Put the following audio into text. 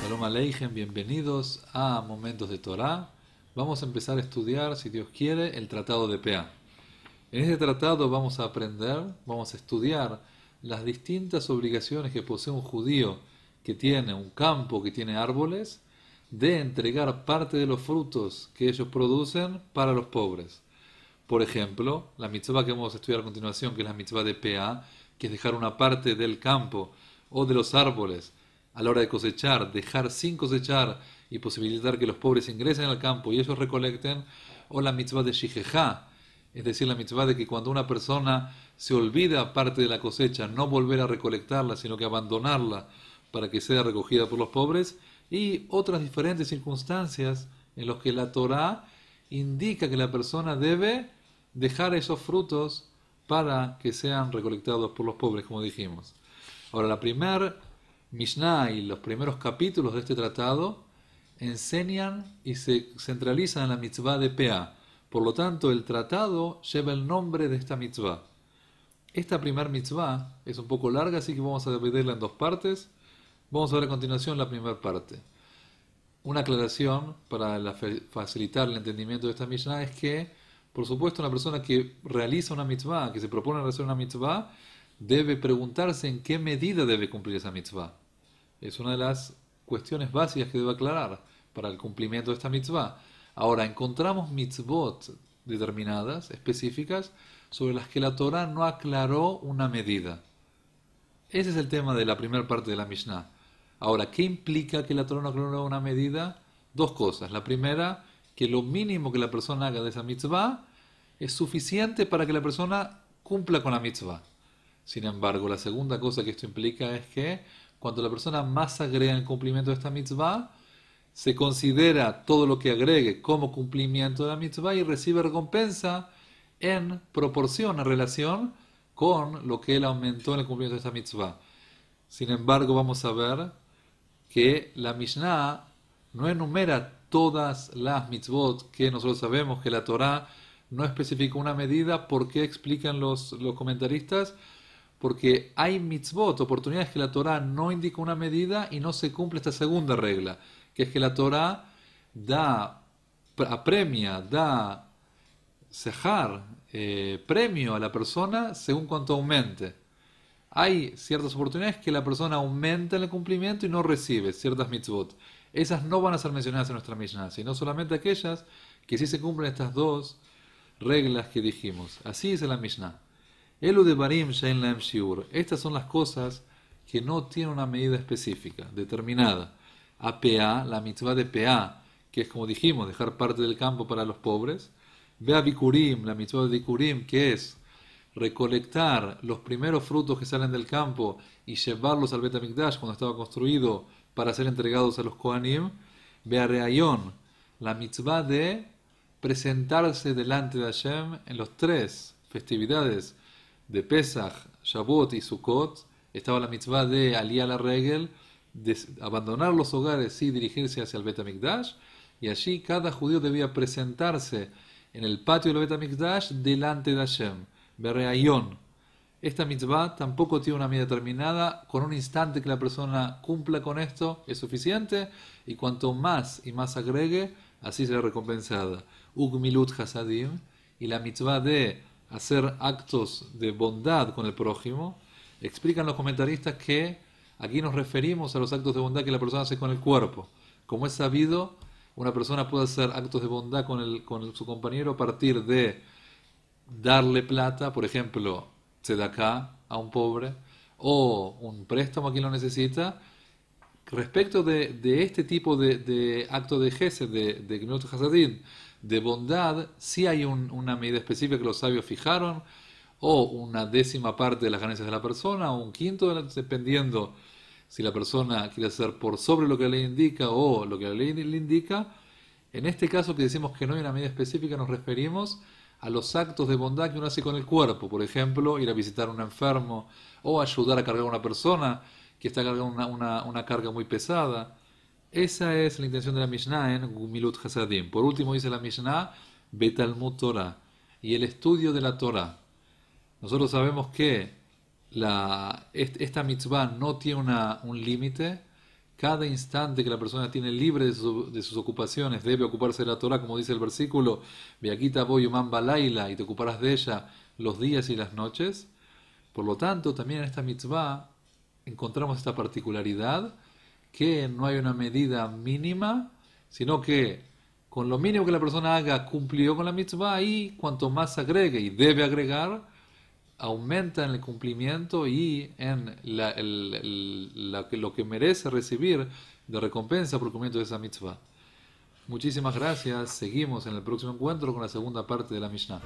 Shalom Aleichem, bienvenidos a Momentos de Torah. Vamos a empezar a estudiar, si Dios quiere, el Tratado de Peah. En este tratado vamos a aprender, vamos a estudiar las distintas obligaciones que posee un judío que tiene un campo, que tiene árboles, de entregar parte de los frutos que ellos producen para los pobres. Por ejemplo, la mitzvah que vamos a estudiar a continuación, que es la mitzvah de Peah, que es dejar una parte del campo o de los árboles a la hora de cosechar, dejar sin cosechar y posibilitar que los pobres ingresen al campo y ellos recolecten, o la mitzvah de Shihechá, es decir, la mitzvah de que cuando una persona se olvida parte de la cosecha, no volver a recolectarla, sino que abandonarla para que sea recogida por los pobres, y otras diferentes circunstancias en las que la Torá indica que la persona debe dejar esos frutos para que sean recolectados por los pobres, como dijimos. Ahora, la primera Mishnah y los primeros capítulos de este tratado enseñan y se centralizan en la mitzvah de Peah. Por lo tanto, el tratado lleva el nombre de esta mitzvah. Esta primera mitzvah es un poco larga, así que vamos a dividirla en dos partes. Vamos a ver a continuación la primera parte. Una aclaración para facilitar el entendimiento de esta Mishnah es que, por supuesto, una persona que realiza una mitzvah, que se propone realizar una mitzvah, debe preguntarse en qué medida debe cumplir esa mitzvah. Es una de las cuestiones básicas que debe aclarar para el cumplimiento de esta mitzvah. Ahora, encontramos mitzvot determinadas, específicas, sobre las que la Torah no aclaró una medida. Ese es el tema de la primera parte de la Mishnah. Ahora, ¿qué implica que la Torah no aclaró una medida? Dos cosas. La primera, que lo mínimo que la persona haga de esa mitzvah es suficiente para que la persona cumpla con la mitzvah. Sin embargo, la segunda cosa que esto implica es que cuando la persona más agrega en el cumplimiento de esta mitzvah, se considera todo lo que agregue como cumplimiento de la mitzvah y recibe recompensa en proporción, en relación con lo que él aumentó en el cumplimiento de esta mitzvah. Sin embargo, vamos a ver que la Mishnah no enumera todas las mitzvot que nosotros sabemos que la Torah no especifica una medida. ¿Por qué explican los comentaristas? Porque hay mitzvot, oportunidades que la Torah no indica una medida y no se cumple esta segunda regla, que es que la Torah apremia, da sejar, premio a la persona según cuanto aumente. Hay ciertas oportunidades que la persona aumenta en el cumplimiento y no recibe ciertas mitzvot. Esas no van a ser mencionadas en nuestra Mishnah, sino solamente aquellas que sí se cumplen estas dos reglas que dijimos. Así dice la Mishnah. Elu de barim shein laem shiur. Estas son las cosas que no tienen una medida específica, determinada. APA, la mitzvah de PA, que es como dijimos, dejar parte del campo para los pobres. Vea bikurim, la mitzvah de bikurim, que es recolectar los primeros frutos que salen del campo y llevarlos al Bet HaMikdash cuando estaba construido para ser entregados a los Kohanim. Vea reayón, la mitzvah de presentarse delante de Hashem en los tres festividades de Pesach, Shavuot y Sukkot. Estaba la mitzvah de Aliyah la Regel, de abandonar los hogares y dirigirse hacia el Bet HaMikdash, y allí cada judío debía presentarse en el patio del Bet HaMikdash delante de Hashem, Bereayón. Esta mitzvah tampoco tiene una medida determinada. Con un instante que la persona cumpla con esto es suficiente, y cuanto más y más agregue, así será recompensada. Ugmilut Hasadim, y la mitzvah de hacer actos de bondad con el prójimo. Explican los comentaristas que aquí nos referimos a los actos de bondad que la persona hace con el cuerpo. Como es sabido, una persona puede hacer actos de bondad con su compañero a partir de darle plata, por ejemplo, tzedaká a un pobre, o un préstamo a quien lo necesita. Respecto de este tipo de acto de gesed, de Gemilut Hasadim, de bondad, sí hay una medida específica que los sabios fijaron, o una décima parte de las ganancias de la persona, o un quinto, dependiendo si la persona quiere hacer por sobre lo que la ley indica o lo que la ley le indica. En este caso que decimos que no hay una medida específica, nos referimos a los actos de bondad que uno hace con el cuerpo. Por ejemplo, ir a visitar a un enfermo, o ayudar a cargar a una persona que está cargando una carga muy pesada. Esa es la intención de la Mishnah en Gumilut Hasadim. Por último dice la Mishnah, Betalmud Torah, y el estudio de la Torah. Nosotros sabemos que esta mitzvah no tiene un límite, Cada instante que la persona tiene libre de sus ocupaciones debe ocuparse de la Torah, como dice el versículo, Beakita voy balaila, y te ocuparás de ella los días y las noches. Por lo tanto, también en esta mitzvah encontramos esta particularidad, que no hay una medida mínima, sino que con lo mínimo que la persona haga cumplió con la mitzvah, y cuanto más agregue y debe agregar, aumenta en el cumplimiento y en lo que merece recibir de recompensa por el cumplimiento de esa mitzvah. Muchísimas gracias. Seguimos en el próximo encuentro con la segunda parte de la Mishnah.